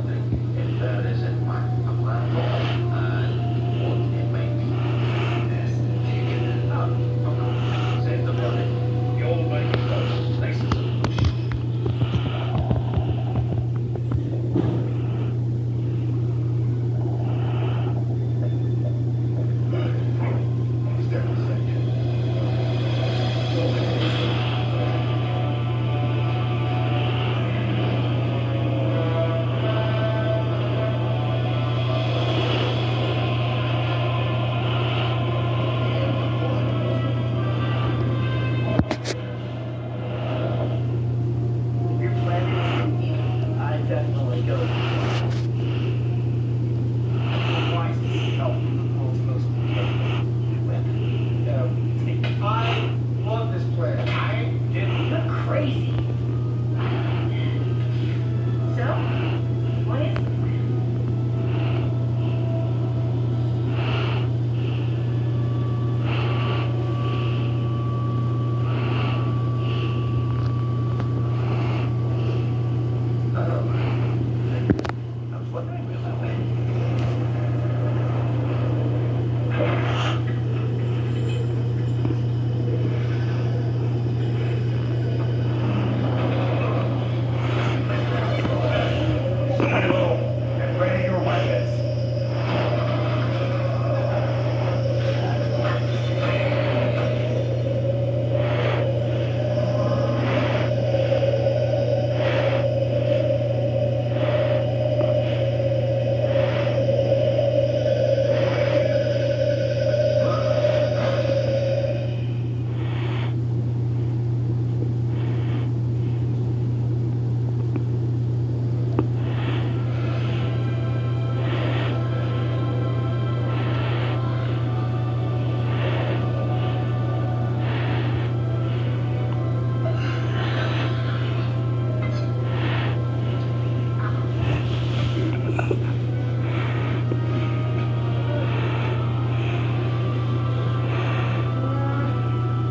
If there is in fact a plan at all, and what it might be. Of course, save the money. You'll make it go nice and simple. You're planning to eat, I definitely go. Why is this help the world's most I love this plan. You're crazy. So, what is it? I was wondering about that. And ready your weapons.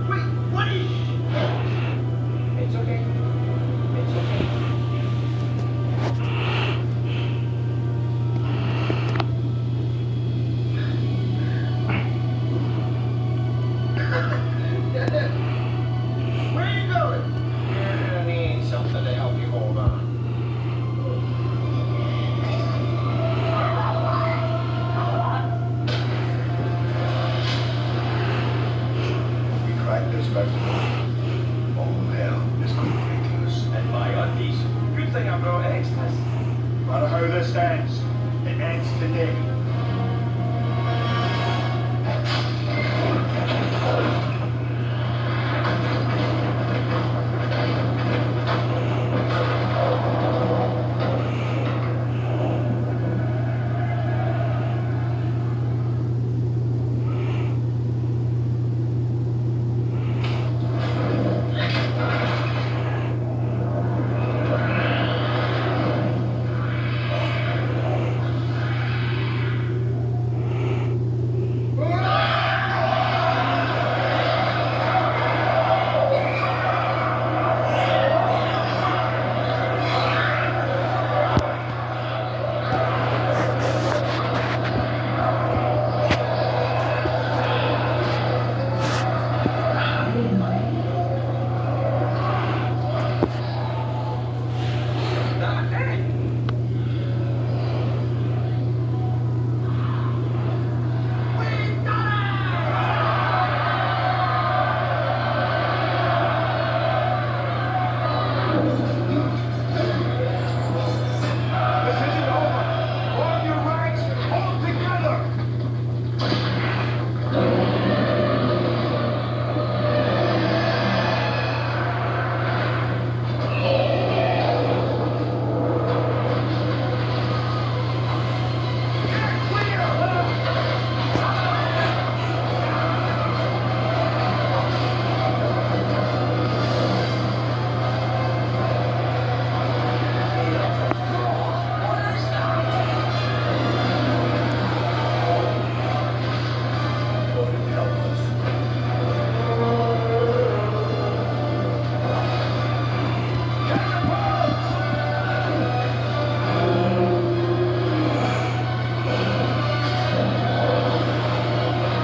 Wait, what is... It's okay. It's okay. Where are you going? You're gonna need something to help you hold on. We cracked this record. All hell is going to break loose. And my undies. Good thing I brought extras. No matter how this ends, it ends today.